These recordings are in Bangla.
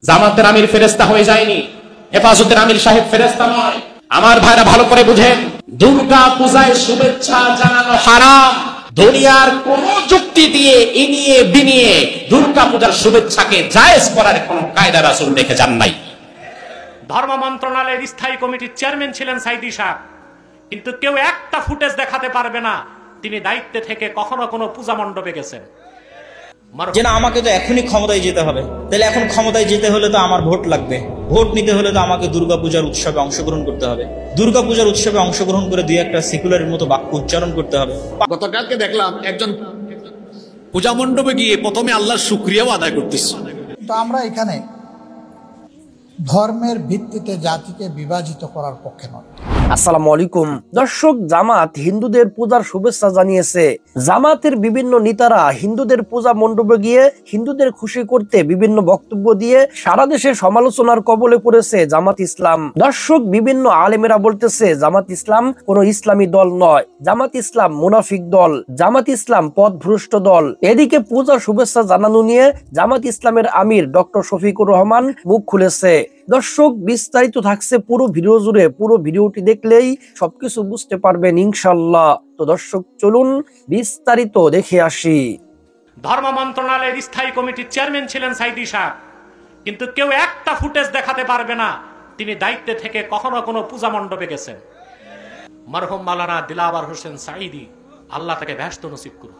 জামাতের আমির ফেরেশতা হয়ে যায়নি, হেফাজতের আমির সাহেব ফেরেশতা নয়। আমার ভাইরা ভালো করে বুঝেন, দুর্গা পূজায় শুভেচ্ছা জানানো হারাম। দুনিয়ার কোন যুক্তি দিয়ে ইনিয়ে বিনিয়ে দুর্গা পূজার শুভেচ্ছাকে জায়েজ করার কোন কায়দা রাসূল দেখে যান নাই। ধর্ম মন্ত্রণালয়ের স্থায়ী কমিটির চেয়ারম্যান ছিলেন সাইদি সাহেব, কিন্তু কেউ একটা ফুটেজ দেখাতে পারবে না তিনি দায়িত্বে থেকে কখনো কোনো পূজা মণ্ডপে গেছেন। যে না, আমাকে তো এখনই ক্ষমতায় যেতে হবে, তাহলে এখন ক্ষমতায় যেতে হলে তো আমার ভোট লাগবে, ভোট নিতে হলে তো আমাকে দুর্গাপূজার উৎসবে অংশগ্রহণ করতে হবে, দুর্গাপূজার উৎসবে অংশগ্রহণ করে দুই একটা সেকুলারের মতো বাক্য উচ্চারণ করতে হবে। গতকালকে দেখলাম একজন পূজা মণ্ডপে গিয়ে প্রথমে আল্লাহর শুকরিয়াও আদায় করতেছে। তো আমরা এখানে ধর্মের ভিত্তিতে জাতিকে বিভাজিত করার পক্ষে নয়। আসসালামু আলাইকুম দর্শক, জামাত হিন্দুদের পূজার শুভেচ্ছা জানিয়েছে। জামাতের বিভিন্ন নেতারা হিন্দুদের পূজা মণ্ডপে গিয়ে হিন্দুদের খুশি করতে বিভিন্ন বক্তব্য দিয়ে সারা দেশে সমালোচনার কবলে পড়েছে জামাত ইসলাম। দর্শক, বিভিন্ন আলেমেরা বলতেছে জামাত ইসলাম কোনো ইসলামী দল নয়, জামাত ইসলাম মুনাফিক দল, জামাত ইসলাম পথভ্রষ্ট দল। এদিকে পূজার শুভেচ্ছা জানানো নিয়ে জামাত ইসলামের আমির ডক্টর শফিকুর রহমান মুখ খুলেছে। দর্শক, বিস্তারিত থাকছে পুরো ভিডিও জুড়ে, পুরো ভিডিওটি দেখলেই সবকিছু বুঝতে পারবেন ইনশাআল্লাহ। তো দর্শক, চলুন বিস্তারিত দেখে আসি। ধর্ম মন্ত্রণালয়ের স্থায়ী কমিটির চেয়ারম্যান ছিলেন সাইদি সাহেব, কিন্তু কেউ একটা ফুটেজ দেখাতে পারবে না তিনি দায়িত্বে থেকে কখনো কোনো পূজা মণ্ডপে গেছেন। মরহুম মাওলানা দিলাওয়ার হোসেন সাঈদী, আল্লাহ তাকে বেহেশত নসিব করুন।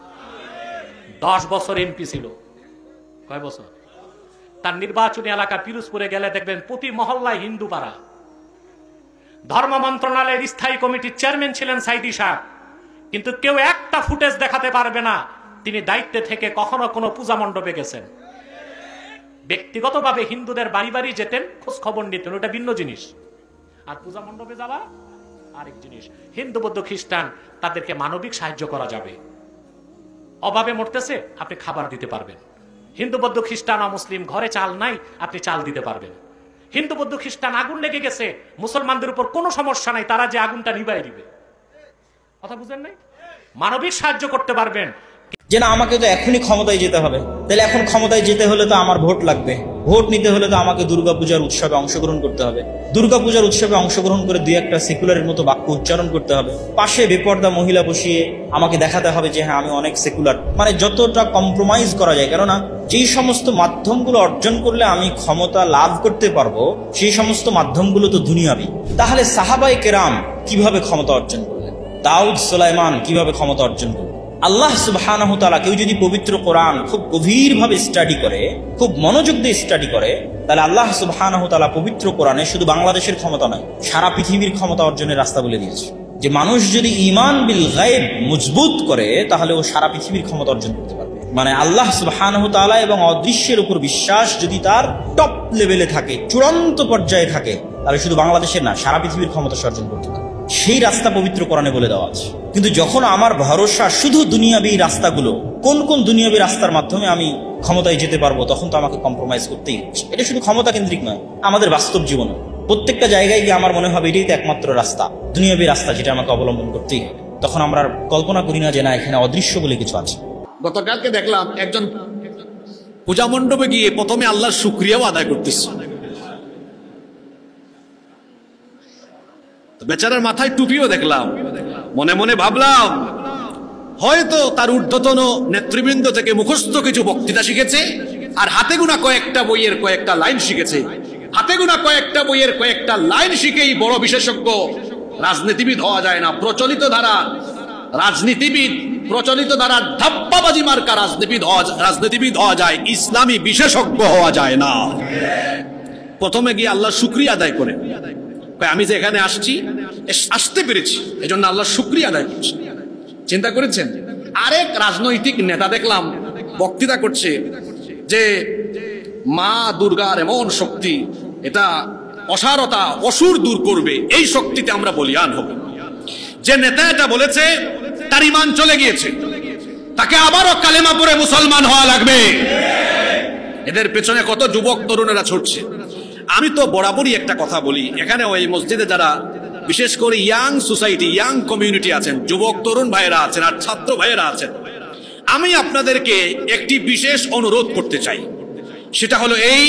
10 বছর এমপি ছিল। কয় বছর? তার নির্বাচনী এলাকা পিরোজপুরে গেলে দেখবেন প্রতি মহল্লায় হিন্দু পাড়া। ধর্ম মন্ত্রণালয়ের স্থায়ী কমিটির চেয়ারম্যান ছিলেন সাইদি সাহেব, কিন্তু কেউ একটা ফুটেজ দেখাতে পারবে না তিনি দায়িত্বে থেকে কখনো কোনো পূজা মণ্ডপে গেছেন। ব্যক্তিগতভাবে হিন্দুদের বাড়ি বাড়ি যেতেন, খোঁজ খবর নিতেন, ওটা ভিন্ন জিনিস। আর পূজা মণ্ডপে যাওয়া আরেক জিনিস। হিন্দু বৌদ্ধ খ্রিস্টান তাদেরকে মানবিক সাহায্য করা যাবে। অভাবে মরতেছে, আপনি খাবার দিতে পারবেন। হিন্দু বৌদ্ধ খ্রিস্টান মুসলিম ঘরে চাল নাই, আপনি চাল দিতে পারবেন। হিন্দু বৌদ্ধ খ্রিস্টান আগুন লেগে গেছে, মুসলমানদের উপর কোনো সমস্যা নাই, তারা যে আগুনটা নিভাই দিবে। কথা বুঝেন নাই? মানবিক সাহায্য করতে পারবেন। যে না, আমাকে তো এখনই ক্ষমতায় যেতে হবে, তাহলে এখন ক্ষমতায় যেতে হলে তো আমার ভোট লাগবে, ভোট নিতে হলে তো আমাকে দুর্গাপূজার উৎসবে অংশগ্রহণ করতে হবে, দুর্গাপূজার উৎসবে অংশগ্রহণ করে দুই একটা সেকুলারের মতো বাক্য উচ্চারণ করতে হবে, পাশে বেপর্দা মহিলা বসিয়ে আমাকে দেখাতে হবে যে হ্যাঁ আমি অনেক সেকুলার। মানে যতটা কম্প্রোমাইজ করা যায়, কেননা যেই সমস্ত মাধ্যমগুলো অর্জন করলে আমি ক্ষমতা লাভ করতে পারবো সেই সমস্ত মাধ্যমগুলো তো দুনিয়াবি। তাহলে সাহাবায়ে কেরাম কিভাবে ক্ষমতা অর্জন করলেন, দাউদ সুলাইমান কিভাবে ক্ষমতা অর্জন করলেন, আল্লাহ সুবহানাহু ওয়া তাআলা কেউ যদি পবিত্র কোরআন খুব গভীরভাবে স্টাডি করে, খুব মনোযোগ দিয়ে স্টাডি করে, তাহলে আল্লাহ সুবহানাহু ওয়া তাআলা পবিত্র কোরআনে শুধু বাংলাদেশের ক্ষমতা নয়, সারা পৃথিবীর ক্ষমতা অর্জনের রাস্তা বলে দিয়েছে। যে মানুষ যদি ঈমান বিল গায়ব মজবুত করে তাহলে ও সারা পৃথিবীর ক্ষমতা অর্জন করতে পারবে। মানে আল্লাহ সুবহানাহু ওয়া তাআলা এবং অদৃশ্যের উপর বিশ্বাস যদি তার টপ লেভেলে থাকে, চূড়ান্ত পর্যায়ে থাকে, তাহলে শুধু বাংলাদেশের না, সারা পৃথিবীর ক্ষমতা অর্জন করতে পারবে। সেই রাস্তা পবিত্র কোরআনে বলে দেওয়া আছে। কিন্তু যখন আমার ভরসা শুধু দুনিয়াবী রাস্তাগুলো, কোন কোন দুনিয়াবী রাস্তার মাধ্যমে আমি ক্ষমতায় যেতে পারবো, তখন তো আমাকে কম্প্রোমাইজ করতেই হচ্ছে। এটা শুধু ক্ষমতা কেন্দ্রিক নয়, আমাদের বাস্তব জীবনে প্রত্যেকটা জায়গায় গিয়ে আমার মনে হবে এটাই তো একমাত্র রাস্তা, দুনিয়াবী রাস্তা, যেটা আমাকে অবলম্বন করতেই হবে। তখন আমরা কল্পনা করি না যে না, এখানে অদৃশ্য বলে কিছু আছে। গতকালকে দেখলাম একজন পূজা মণ্ডপে গিয়ে প্রথমে আল্লাহর শুকরিয়াও আদায় করতেছে। বেচারার মাথায় টুপিও দেখলাম, মনে মনে ভাবলাম হয়তো তার ঊর্ধ্বতন নেতৃবৃন্দ থেকে মুখস্থ কিছু বক্তৃতা শিখেছে, আর হাতে গোনা কয়েকটা বইয়ের কয়েকটা লাইন শিখেছে। হাতে গোনা কয়েকটা বইয়ের কয়েকটা লাইন শিখেই বড় বিশেষজ্ঞ রাজনীতিবিদ হওয়া যায় না। প্রচলিত ধারা রাজনীতিবিদ, প্রচলিত ধারা ধাপ্পাবাজি মার্কা রাজনীতিবিদ হওয়া যায়, ইসলামী বিশেষজ্ঞ হওয়া যায় না। প্রথমে গিয়ে আল্লাহর শুকরিয়া আদায় করে, আমি যে এখানে আসতে পেরেছি এজন্য আল্লাহর শুকরিয়া আদায় করছি। চিন্তা করেছেন? আরেক রাজনৈতিক নেতা দেখলাম বক্তৃতা করছে যে মা দুর্গার এমন শক্তি, এটা অসারতা অসুর দূর করবে, এই শক্তিতে আমরা বলিয়ান হব। যে নেতা এটা বলেছে তার ঈমান চলে গিয়েছে, তাকে আবারও কালেমা পড়ে মুসলমান হওয়া লাগবে। এদের পেছনে কত যুবক তরুণেরা ছুটছে। আমি তো বরাবরই একটা কথা বলি, এখানে ওই মসজিদে যারা বিশেষ করে ইয়াং সোসাইটি, ইয়াং কমিউনিটি আছেন, যুবক তরুণ ভাইয়েরা আছেন আর ছাত্র ভাইয়েরা আছেন, আমি আপনাদেরকে একটি বিশেষ অনুরোধ করতে চাই। সেটা হলো এই,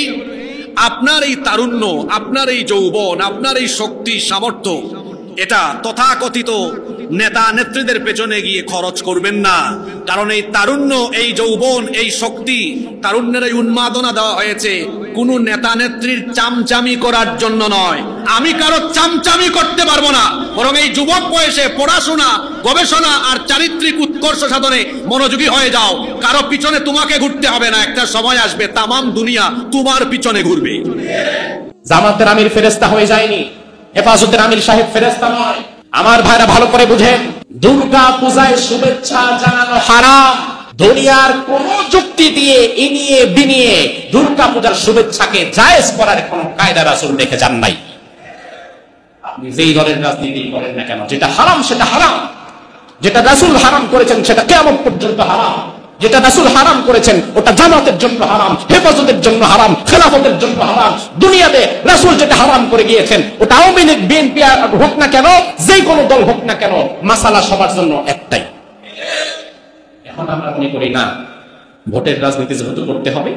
আপনার এই তারুণ্য, আপনার এই যৌবন, আপনার এই শক্তি সামর্থ্য, এটা তথাকথিত নেতা নেত্রীদের পেছনে গিয়ে খরচ করবেন না। কারণ এই তারুণ্য, এই যৌবন, এই শক্তি, তারুণ্যের এই উন্মাদনা দেওয়া হয়েছে কোন নেতা নেত্রীর চামচামি করার জন্য নয়। আমি কারো চামচামি করতে পারবো না, বরং এই যুবক বয়সে পড়াশোনা, গবেষণা আর চারিত্রিক উৎকর্ষ সাধনে মনোযোগী হয়ে যাও। কারো পিছনে তোমাকে ঘুরতে হবে না, একটা সময় আসবে তামাম দুনিয়া তোমার পিছনে ঘুরবে। জামাতের আমির ফেরেশতা হয়ে যায়নি, হেফাজতের আমির সাহেব ফেরেশতা নয়। আমার ভাইরা ভালো করে বুঝেন, দুর্গা পূজায় শুভেচ্ছা জানানো হারাম। দুনিয়ার কোন যুক্তি দিয়ে ইনিয়ে বিনিয়ে দুর্গা পূজার শুভেচ্ছাকে জায়েজ করার কোন কায়দা রাসূল রেখে যান নাই। আপনি যেই দলের রাজনীতি করেন না কেন, যেটা হারাম সেটা হারাম। যেটা রাসূল হারাম করেছেন সেটা কিয়ামত পর্যন্ত হারাম। যেটা রাসূল হারাম করেছেন ওটা জামাতের জন্য হারাম, হেফাজতের জন্য হারাম, খেলাফতের জন্য হারাম। দুনিয়াতে রাসূল যেটা হারাম করে গিয়েছেন ওটা আওয়ামী লীগ, বিএনপি হোক না কেন, যে কোনো দল হোক না কেন, মাসালা সবার জন্য একটাই। এখন আমরা মনে করি না, ভোটের রাজনীতি যেহেতু করতে হবে,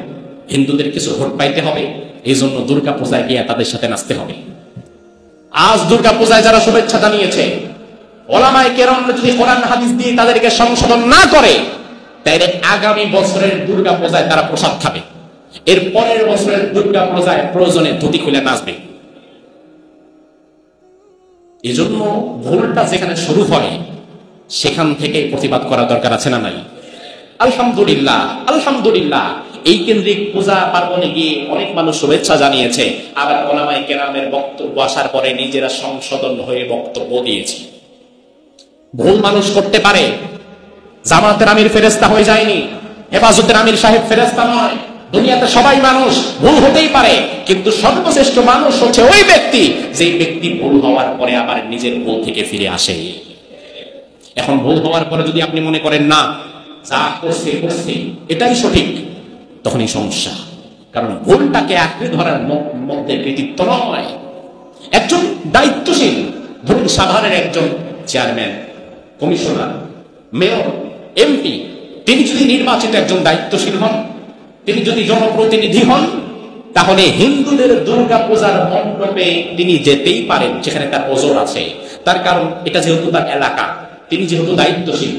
হিন্দুদের কিছু ভোট পাইতে হবে, এই জন্য দুর্গা পূজায় গিয়ে তাদের সাথে নাচতে হবে। আজ দুর্গা পূজায় যারা শুভেচ্ছা জানিয়েছে, ওলামায়ে কেরাম যদি কোরআন হাদিস দিয়ে তাদেরকে সংশোধন না করে, তাইলে আগামী বছরের দুর্গা পূজায় তারা প্রসাদ খাবে, এর পরের বছরের দুর্গা পূজায় প্রয়োজনে ধুতি খুলে নাচবে। এজন্য ভুলটা যেখানে শুরু হয় সেখান থেকে প্রতিবাদ করা দরকার আছে না নাই? আলহামদুলিল্লাহ, আলহামদুলিল্লাহ, এই কেন্দ্রিক পূজা পার্বণে গিয়ে অনেক মানুষ শুভেচ্ছা জানিয়েছে, আবার ওলামায়ে কেরামের বক্তব্য আসার পরে নিজেরা সংশোধন হয়ে বক্তব্য দিয়েছে। ভুল মানুষ করতে পারে, জামাতের আমির ফেরেশতা হয়ে যায়নি, হেফাজতের আমির সাহেব ফেরেশতা নয়। দুনিয়াতে সবাই মানুষ, ভুল হতেই পারে, কিন্তু সর্বশ্রেষ্ঠ মানুষ হচ্ছে ওই ব্যক্তি যে ব্যক্তি ভুল হওয়ার পরে আবার নিজের ভুল থেকে ফিরে আসে। এখন ভুল হওয়ার পরে যদি আপনি মনে করেন না যা করছে এটাই সঠিক, তখনই সমস্যা। কারণ ভুলটাকে আঁকড়ে ধরার মধ্যে কৃতিত্ব নয়। একজন দায়িত্বশীল, ধরুন সাভারের একজন চেয়ারম্যান, কমিশনার, মেয়র, এমপি, তিনি যদি নির্বাচিত একজন দায়িত্বশীল হন, তিনি যদি জনপ্রতিনিধি হন, তাহলে হিন্দুদের দুর্গা পূজার মণ্ডপে তিনি যেতেই পারেন, সেখানে তার ওজোর আছে। তার কারণ এটা যেহেতু তার এলাকা, তিনি যেহেতু দায়িত্বশীল,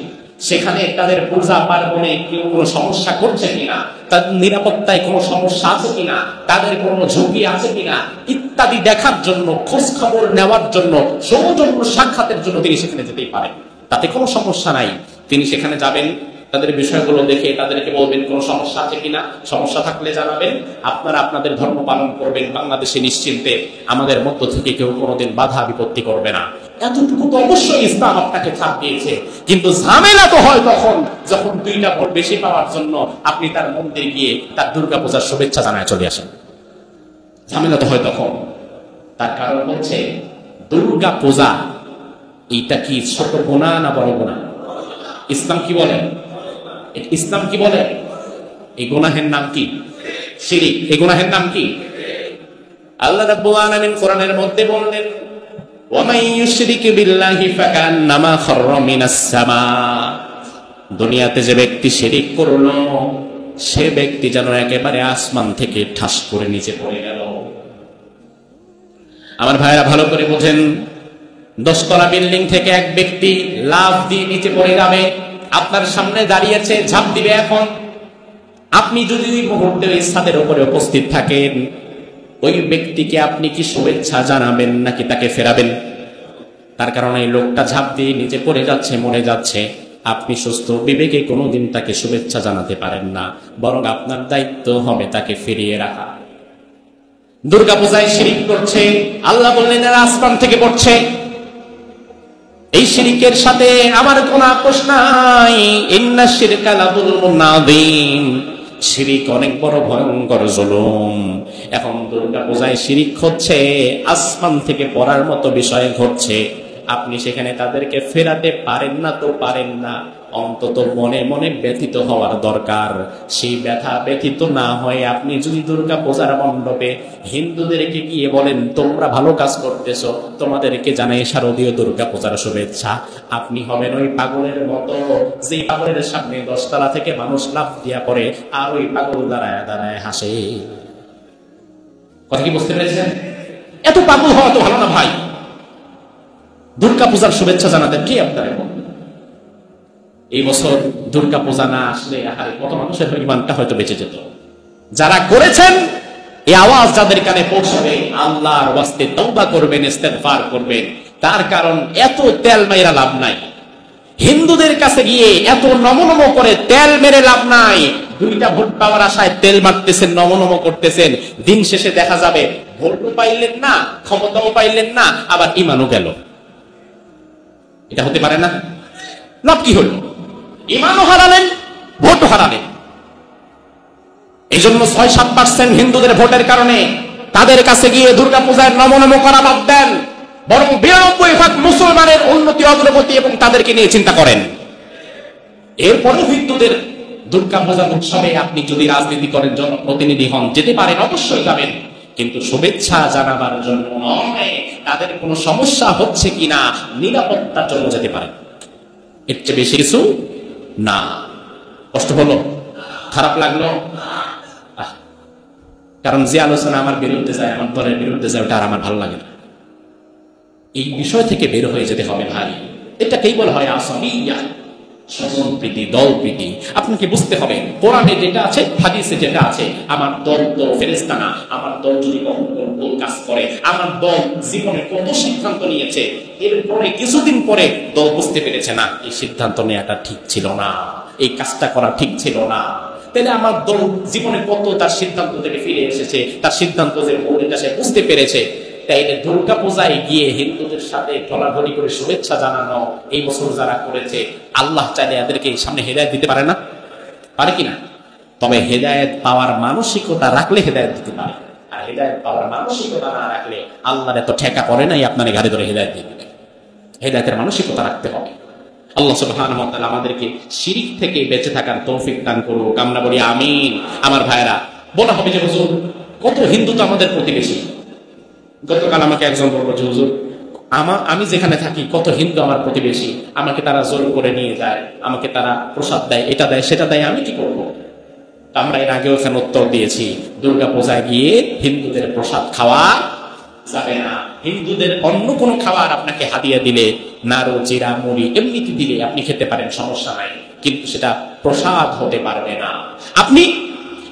সেখানে তাদের পূজা পার্বণে কেউ কোনো সমস্যা করছে কিনা, তাদের নিরাপত্তায় কোনো সমস্যা আছে কিনা, তাদের কোনো ঝুঁকি আছে কিনা ইত্যাদি দেখার জন্য, খোঁজ খবর নেওয়ার জন্য, সৌজন্য সাক্ষাতের জন্য তিনি সেখানে যেতেই পারেন। তাতে কোনো সমস্যা নাই। তিনি সেখানে যাবেন, তাদের বিষয়গুলো দেখে তাদেরকে বলবেন কোন সমস্যা আছে কিনা, সমস্যা থাকলে জানাবেন, আপনারা আপনাদের ধর্ম পালন করবেন, বাংলাদেশে নিশ্চিন্তে আমাদের মধ্য থেকে কেউ কোনোদিন বাধা বিপত্তি করবে না। এতটুকু তো অবশ্যই ইসলাম আপনাকে ছাড় দিয়েছে। কিন্তু ঝামেলা তো হয় তখন যখন দুইটা ভোট বেশি পাওয়ার জন্য আপনি তার মন্দিরে গিয়ে তার দুর্গা পূজার শুভেচ্ছা জানায় চলে আসেন। ঝামেলা তো হয় তখন। তার কারণ হচ্ছে দুর্গা পূজা এইটা কি ছোট গুনাহ না বড় গুনাহ? ইসলাম কি বলে? ইসলাম কি বলে? এই গুনাহের নাম কি? শিরক। এই গুনাহের নাম কি? আল্লাহ রাব্বুল আলামিন কোরআনের মধ্যে বললেন, ওয়া মান ইউশরিক বিল্লাহি ফাকান্নামা খাররা মিনাস সামা। দুনিয়াতে যে ব্যক্তি শিরক করলো সে ব্যক্তি যেন একেবারে আসমান থেকে ঠাস করে নিচে পড়ে গেল। আমার ভাইরা ভালো করে বুঝেন, 10 তলা বিল্ডিং থেকে এক ব্যক্তি লাফ দিয়ে নিচে পড়ে যাবে, আপনার সামনে দাঁড়িয়েছে, ঝাঁপ দিবে। এখন আপনি যদি ওই মুহূর্তে ওই ছাদের উপরে উপস্থিত থাকেন, ওই ব্যক্তিকে আপনি কি শুভেচ্ছা জানাবেন নাকি তাকে ফেরাবেন? তার কারণে এই লোকটা ঝাঁপ দিয়ে নিচে পড়ে যাচ্ছে, মরে যাচ্ছে, আপনি সুস্থ বিবেকে কোনোদিন তাকে শুভেচ্ছা জানাতে পারেন না, বরং আপনার দায়িত্ব হবে তাকে ফিরিয়ে রাখা। দুর্গা পূজায় শিরক করছে, আল্লাহ বললেন এরা আসমান থেকে পড়ছে। এই শিরকের সাথে আমার কোনো আপোষ নাই। ইন্নাশ শিরকা লাযুলমুন আযীম। শিরক অনেক বড় ভয়ঙ্কর জুলুম। এখন দুর্গা পূজায় শিরক হচ্ছে, আসমান থেকে পড়ার মতো বিষয় ঘটছে, আপনি সেখানে তাদেরকে ফেরাতে পারেন না তো পারেন না, অন্তত মনে মনে ব্যথিত হওয়ার দরকার। সেই ব্যথা ব্যথিত না হয়ে আপনি যদি দুর্গা পূজার মণ্ডপে হিন্দুদেরকে গিয়ে বলেন তোমরা ভালো কাজ করতেছো, তোমাদেরকে জানাই শারদীয় দুর্গা পূজার শুভেচ্ছা, আপনি হবেন ওই পাগলের মতো যে পাগলের সামনে 10 তলা থেকে মানুষ লাফ দিয়া পড়ে আর ওই পাগল দাঁড়ায় দাঁড়ায় হাসে। কথা কি বুঝতে পেরেছেন? এত পাগল হওয়া তো ভালো না ভাই। দুর্গা পূজার শুভেচ্ছা জানাতেন কি আপনারা? এই বছর দুর্গা পূজা না আসলে কত মানুষের ইমানটা হয়তো বেঁচে যেত। যারা করেছেন এই আওয়াজ যাদের কানে পৌঁছাবে, আল্লাহর ওয়াস্তে তওবা করবেন, ইস্তেগফার করবেন। তার কারণ এত তেল মেরা লাভ নাই। হিন্দুদের কাছে গিয়ে এত নমনম করে তেল মেরে লাভ নাই। দুইটা ভোট পাওয়ার আশায় তেল মারতেছেন, নমনম করতেছেন, দিন শেষে দেখা যাবে ভোটও পাইলেন না, ক্ষমতাও পাইলেন না, আবার ইমানও গেল। এটা হতে পারে না। লাভ কি হলো? ইমানও হারালেন, ভোটও হারালেন। এই জন্য ৬-৭% হিন্দুদের ভোটের কারণে তাদের কাছে গিয়ে দুর্গাপূজার নমনম করা বাদ দেন, বরং ৯২% মুসলমানের উন্নতি, অগ্রগতি এবং তাদেরকে নিয়ে চিন্তা করেন। এরপরে হিন্দুদের দুর্গাপূজার উৎসবে আপনি যদি রাজনীতি করেন, জনপ্রতিনিধি হন, যেতে পারেন, অবশ্যই যাবেন, কিন্তু শুভেচ্ছা জানাবার জন্য নয়, তাদের কোনো সমস্যা হচ্ছে কিনা নিরাপত্তার জন্য যেতে পারেন। এর চেয়ে বেশি কিছু না। কষ্ট হলো? খারাপ লাগলো? কারণ যে আলোচনা আমার বিরুদ্ধে যায়, আমার দলের বিরুদ্ধে যায়, ওটা আর আমার ভালো লাগে না। এই বিষয় থেকে বের হয়ে যেতে হবে ভাই। এটাকেই বলা হয় আসামিয়া, স্বজন প্রীতি, দল প্রীতি। আপনাকে বুঝতে হবে কোরআনে যেটা আছে, হাদিসে যেটা আছে, আমার দল তো ফেরেশতা না। আমার দল যদি কখনো ভুল কাজ করে, আমার দল জীবনে কত সিদ্ধান্ত নিয়েছে, এরপরে কিছুদিন পরে দল বুঝতে পেরেছে না এই সিদ্ধান্ত নেওয়াটা ঠিক ছিল না, এই কাজটা করা ঠিক ছিল না, তাহলে আমার দল জীবনে কত তার সিদ্ধান্ত থেকে ফিরে এসেছে, তার সিদ্ধান্ত যে ভুল এটা সে বুঝতে পেরেছে। তাই দুর্গা পূজায় গিয়ে হিন্দুদের সাথে ঢলাঢলি করে শুভেচ্ছা জানানো এই বছর যারা করেছে, আল্লাহ চাইলে এদেরকে সামনে হেদায়েত দিতে পারে না? পারে কিনা? তবে হেদায়েত পাওয়ার মানসিকতা রাখলে হেদায়েত দিতে পারে, আর হেদায়েত পাওয়ার মানসিকতা না রাখলে আল্লাহর এত ঠেকা পড়ে নাই আপনার ঘাড়ে ধরে হেদায়েত দিয়ে দিবে। হেদায়েতের মানসিকতা রাখতে হবে। আল্লাহ সুবহানাহু ওয়া তাআলা আমাদেরকে শিরক থেকে বেঁচে থাকার তৌফিক দান করুক। আমরা বলি আমিন। আমার ভাইরা, বলা হবে যে হুজুর কত হিন্দু তো আমাদের প্রতিবেশী। গতকাল আমাকে একজন বলল যে হুজুর আমি যেখানে থাকি কত হিন্দু আমার প্রতিবেশী, আমাকে তারা জোর করে নিয়ে যায়, আমাকে তারা প্রসাদ দেয়, এটা দেয়, সেটা দেয়, আমি কি করব? আমরা এর আগেও এখানে উত্তর দিয়েছি, দুর্গা পূজায় গিয়ে হিন্দুদের প্রসাদ খাওয়া যাবে না। হিন্দুদের অন্য কোনো খাবার আপনাকে হাদিয়া দিলে, নাড়ু, জিরা, মুড়ি এমনিতে দিলে আপনি খেতে পারেন, সমস্যা নাই, কিন্তু সেটা প্রসাদ হতে পারবে না। আপনি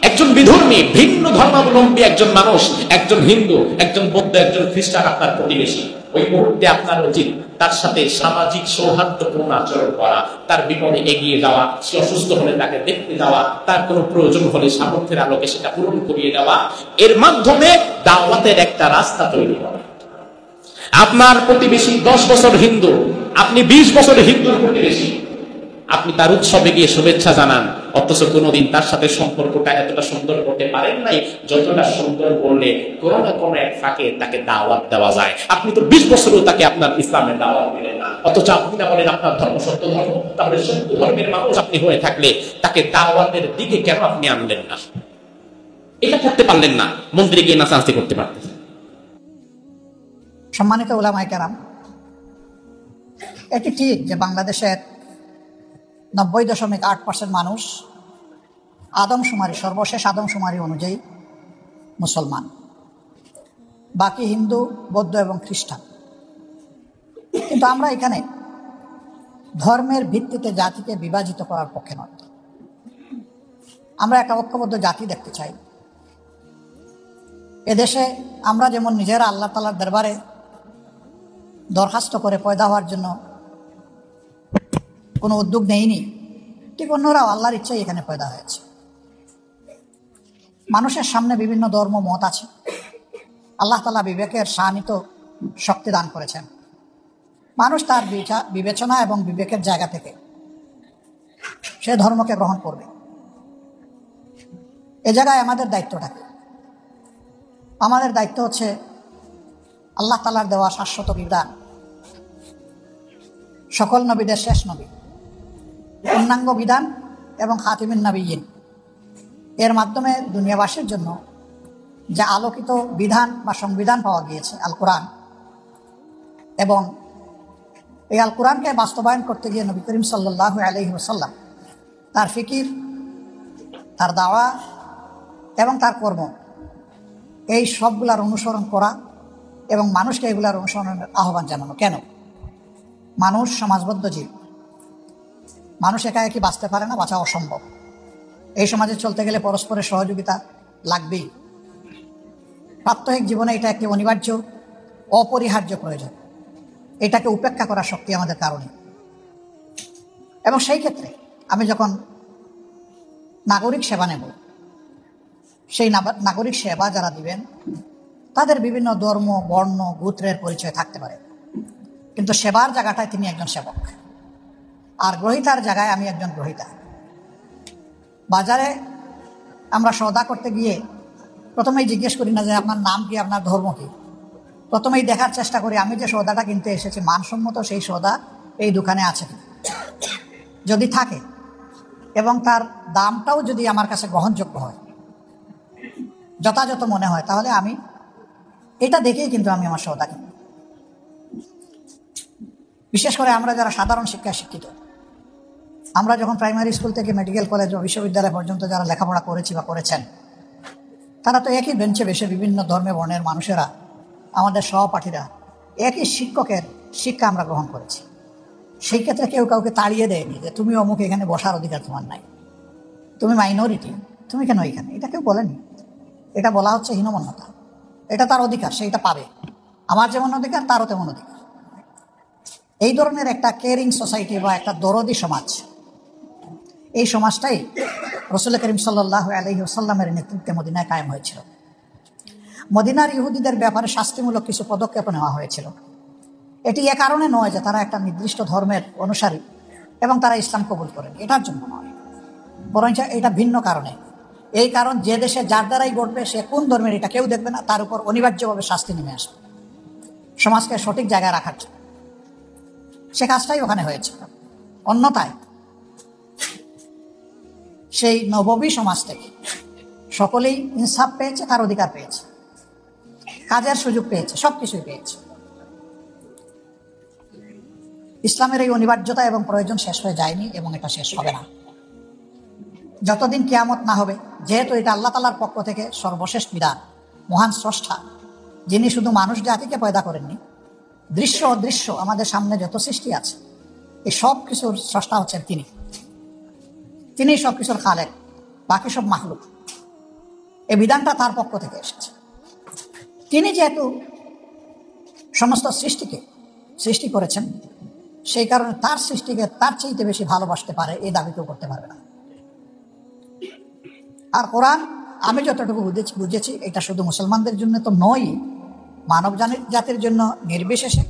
একজন বিধর্মী, ভিন্ন ধর্মাবলম্বী একজন মানুষ, একজন হিন্দু, একজন বৌদ্ধ, একজন খ্রিস্টান আপনার প্রতিবেশী, ওই মুহূর্তে আপনার উচিত তার সাথে সামাজিক সৌহার্দ্যপূর্ণ আচরণ করা, তার বিপদে এগিয়ে যাওয়া, সে অসুস্থ হলে তাকে দেখতে যাওয়া, তার কোনো প্রয়োজন হলে সামর্থ্যের আলোকে সেটা পূরণ করিয়ে দেওয়া। এর মাধ্যমে দাওয়াতের একটা রাস্তা তৈরি করা। আপনার প্রতিবেশী 10 বছর হিন্দু, আপনি 20 বছর হিন্দুর প্রতিবেশী, আপনি তার উৎসবে গিয়ে শুভেচ্ছা জানান, অথচ কোনোদিন তার সাথে সম্পর্কটা এতটা সুন্দর করতে পারেন নাই যতটা সুন্দর করলে কোনো না কোনো এক ফাঁকে তাকে দাওয়াত দেওয়া যায়। আপনি তো 20 বছরও তাকে আপনার ইসলামের দাওয়াত দিলেন না, অথচ আপনি না বলেন আপনার ধর্ম সত্য ধর্ম। তাহলে সত্য ধর্মের মানুষ আপনি হয়ে থাকলে তাকে দাওয়াতের দিকে কেন আপনি আনলেন না? এটা করতে পারলেন না, মন্দিরে গিয়ে নাচানাচি করতে পারতেন। সম্মানিত উলামায়ে কেরাম, এটি ঠিক যে বাংলাদেশের 90.8% মানুষ আদমশুমারি, সর্বশেষ আদমশুমারি অনুযায়ী মুসলমান, বাকি হিন্দু, বৌদ্ধ এবং খ্রিস্টান। কিন্তু আমরা এখানে ধর্মের ভিত্তিতে জাতিকে বিভাজিত করার পক্ষে নয়। আমরা একটা ঐক্যবদ্ধ জাতি দেখতে চাই। এদেশে আমরা যেমন নিজেরা আল্লাহ তাআলার দরবারে দরখাস্ত করে পয়দা হওয়ার জন্য কোনো উদ্যোগ নেইনি, ঠিক অন্যরাও আল্লাহর ইচ্ছাই এখানে পয়দা হয়েছে। মানুষের সামনে বিভিন্ন ধর্ম মত আছে। আল্লাহ তাআলা বিবেকের শানিত শক্তি দান করেছেন। মানুষ তার বিবেচনা এবং বিবেকের জায়গা থেকে সে ধর্মকে গ্রহণ করবে। এ জায়গায় আমাদের দায়িত্বটা কি? আমাদের দায়িত্ব হচ্ছে আল্লাহ তাআলার দেওয়া শাশ্বত বিধান, সকল নবীদের শেষ নবী, পূর্ণাঙ্গ বিধান এবং খাতিমুন নবিয়্যিন, এর মাধ্যমে দুনিয়াবাসীর জন্য যা আলোকিত বিধান বা সংবিধান পাওয়া গিয়েছে আল কোরআন, এবং এই আল কোরআনকে বাস্তবায়ন করতে গিয়ে নবী করিম সাল্লাল্লাহু আলাইহি ওয়াসাল্লাম তার ফিকির, তার দাওয়া এবং তার কর্ম এই সবগুলার অনুসরণ করা এবং মানুষকে এগুলার অনুসরণের আহ্বান জানানো। কেন? মানুষ সমাজবদ্ধ জীব, মানুষ একা একই বাঁচতে পারে না, বাঁচা অসম্ভব। এই সমাজে চলতে গেলে পরস্পরের সহযোগিতা লাগবেই। প্রাত্যহিক জীবনে এটা একটি অনিবার্য অপরিহার্য প্রয়োজন। এটাকে উপেক্ষা করার শক্তি আমাদের কারণে। এবং সেই ক্ষেত্রে আমি যখন নাগরিক সেবা নেব, সেই নাগরিক সেবা যারা দিবেন তাদের বিভিন্ন ধর্ম, বর্ণ, গোত্রের পরিচয় থাকতে পারে, কিন্তু সেবার জায়গাটায় তিনি একজন সেবক, আর গ্রহীতার জায়গায় আমি একজন গ্রহীতা। বাজারে আমরা সওদা করতে গিয়ে প্রথমেই জিজ্ঞেস করি না যে আপনার নাম কি, আপনার ধর্ম কি। প্রথমেই দেখার চেষ্টা করি আমি যে সওদাটা কিনতে এসেছি মানসম্মত সেই সওদা এই দোকানে আছে কি। যদি থাকে এবং তার দামটাও যদি আমার কাছে গ্রহণযোগ্য হয়, যথাযথ মনে হয়, তাহলে আমি এটা দেখেই কিন্তু আমি আমার সওদা কিনি। বিশেষ করে আমরা যারা সাধারণ শিক্ষায় শিক্ষিত, আমরা যখন প্রাইমারি স্কুল থেকে মেডিকেল কলেজ ও বিশ্ববিদ্যালয় পর্যন্ত যারা লেখাপড়া করেছি বা করেছেন, তারা তো একই বেঞ্চে বসে বিভিন্ন ধর্মে বর্ণের মানুষেরা, আমাদের সহপাঠীরা একই শিক্ষকের শিক্ষা আমরা গ্রহণ করেছি। সেই ক্ষেত্রে কেউ কাউকে তাড়িয়ে দেয়নি যে তুমি অমুক, এখানে বসার অধিকার তোমার নাই, তুমি মাইনরিটি, তুমি কেন এখানে, এটা কেউ বলেনি। এটা বলা হচ্ছে হীনমন্যতা। এটা তার অধিকার, সেইটা পাবে। আমার যেমন অধিকার তারও তেমন অধিকার। এই ধরনের একটা কেয়ারিং সোসাইটি বা একটা দরদি সমাজ, এই সমাজটাই রাসূল করিম সাল্লাল্লাহু আলাইহি ওয়াসাল্লামের নেতৃত্বে মদিনায় কায়েম হয়েছিল। মদিনার ইহুদিদের ব্যাপারে শাস্তিমূলক কিছু পদক্ষেপ নেওয়া হয়েছিল। এটি এ কারণে নয় যে তারা একটা নির্দিষ্ট ধর্মের অনুসারী এবং তারা ইসলাম কবুল করেন, এটার জন্য নয়, বরঞ্চ এটা ভিন্ন কারণে। এই কারণ যে দেশে যার দ্বারাই ঘটবে সে কোন ধর্মের এটা কেউ দেখবে না, তার উপর অনিবার্যভাবে শাস্তি নেমে আসবে সমাজকে সঠিক জায়গায় রাখার জন্য। সে কাজটাই ওখানে হয়েছে। অন্যথায় সেই নববী সমাজ থেকে সকলেই ইনসাফ পেয়েছে, তার অধিকার পেয়েছে, কাজের সুযোগ পেয়েছে, সব কিছুই পেয়েছে। ইসলামের এই অনিবার্যতা এবং প্রয়োজন শেষ হয়ে যায়নি এবং এটা শেষ হবে না যতদিন কিয়ামত না হবে, যেহেতু এটা আল্লাহ তাআলার পক্ষ থেকে সর্বশেষ বিধান। মহান স্রষ্টা, যিনি শুধু মানুষ জাতিকে পয়দা করেননি, দৃশ্য অদৃশ্য আমাদের সামনে যত সৃষ্টি আছে এই সব কিছুর স্রষ্টা হচ্ছেন তিনি। তিনি সব কিছুর খালেক, বাকি সব মাখলুক। এই বিধানটা তার পক্ষ থেকে এসেছে। তিনি যেহেতু সমস্ত সৃষ্টিকে সৃষ্টি করেছেন, সেই কারণে তার সৃষ্টিকে তার চাইতে বেশি ভালোবাসতে পারে এই দাবি কেউ করতে পারবে না। আর কোরআন আমি যতটুকু বুঝেছি এটা শুধু মুসলমানদের জন্য তো নয়, মানব জাতির জন্য নির্বিশেষে।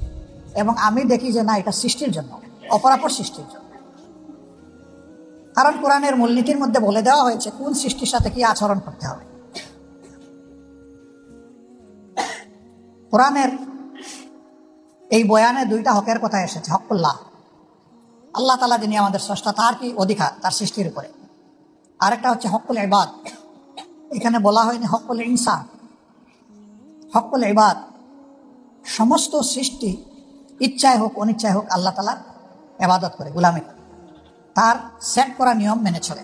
এবং আমি দেখি যে না, এটা সৃষ্টির জন্য, অপরাপর সৃষ্টির জন্য। কারণ কোরআনের মূলনীতির মধ্যে বলে দেওয়া হয়েছে কোন সৃষ্টির সাথে কি আচরণ করতে হবে। কোরআনের এই বয়ানে দুইটা হকের কথা এসেছে। হকুল্লাহ, আল্লাহ তাআলা যিনি আমাদের স্রষ্টা, তার কি অধিকার তার সৃষ্টির উপরে। আরেকটা হচ্ছে হকুল ইবাদ। এখানে বলা হয়নি হকুল ইনসান, হকুল ইবাদ। সমস্ত সৃষ্টি ইচ্ছায় হোক অনিচ্ছায় হোক আল্লাহ তাআলার ইবাদত করে, গোলামি করে, তার সেট করা নিয়ম মেনে চলে।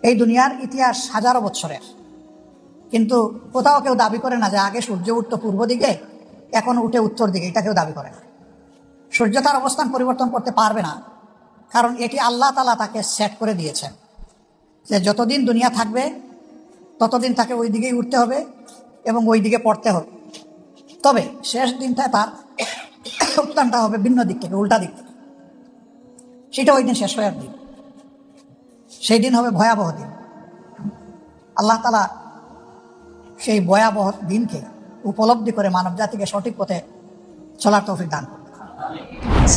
এই দুনিয়ার ইতিহাস হাজারো বছরের, কিন্তু কোথাও কেউ দাবি করে না যে আগে সূর্য উঠতো পূর্ব দিকে, এখন উঠে উত্তর দিকে, এটা কেউ দাবি করে না। সূর্য তার অবস্থান পরিবর্তন করতে পারবে না, কারণ এটি আল্লাহ তাআলা তাকে সেট করে দিয়েছেন যে যতদিন দুনিয়া থাকবে ততদিন তাকে ওই দিকেই উঠতে হবে এবং ওই দিকে পড়তে হবে। তবে শেষ দিনটা তার উত্থানটা হবে ভিন্ন দিক থেকে, উল্টা দিক থেকে। সেটা ওই দিন শেষ হওয়ার দিন, সেই দিন হবে ভয়াবহ দিন। আল্লাহ তাআলা সেই ভয়াবহ দিনকে উপলব্ধি করে মানব জাতিকে সঠিক পথে চলার তৌফিক দান করুন।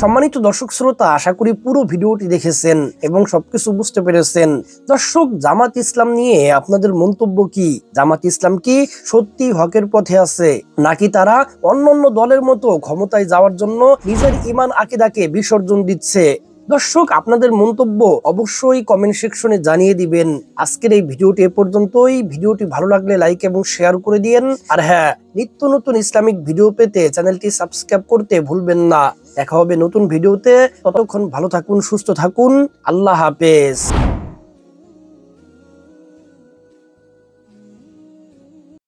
সম্মানিত দর্শক শ্রোতা, আশা করি পুরো ভিডিওটি দেখেছেন এবং সবকিছু বুঝতে পেরেছেন। দর্শক, জামাত ইসলাম নিয়ে আপনাদের মন্তব্য কি? জামাত ইসলাম কি সত্যি হকের পথে আছে, নাকি তারা অন্যান্য দলের মতো ক্ষমতায় যাওয়ার জন্য নিজের ঈমান আকীদাকে বিসর্জন দিচ্ছে? দর্শক, আপনাদের মন্তব্য অবশ্যই কমেন্ট সেকশনে জানিয়ে দিবেন। আজকের এই ভিডিওটি এ পর্যন্তই। ভিডিওটি ভালো লাগলে লাইক এবং শেয়ার করে দিয়েন। আর হ্যাঁ, নিত্য নতুন ইসলামিক ভিডিও পেতে চ্যানেলটি সাবস্ক্রাইব করতে ভুলবেন না। দেখা হবে নতুন ভিডিওতে। ততক্ষণ ভালো থাকুন, সুস্থ থাকুন। আল্লাহ হাফেজ।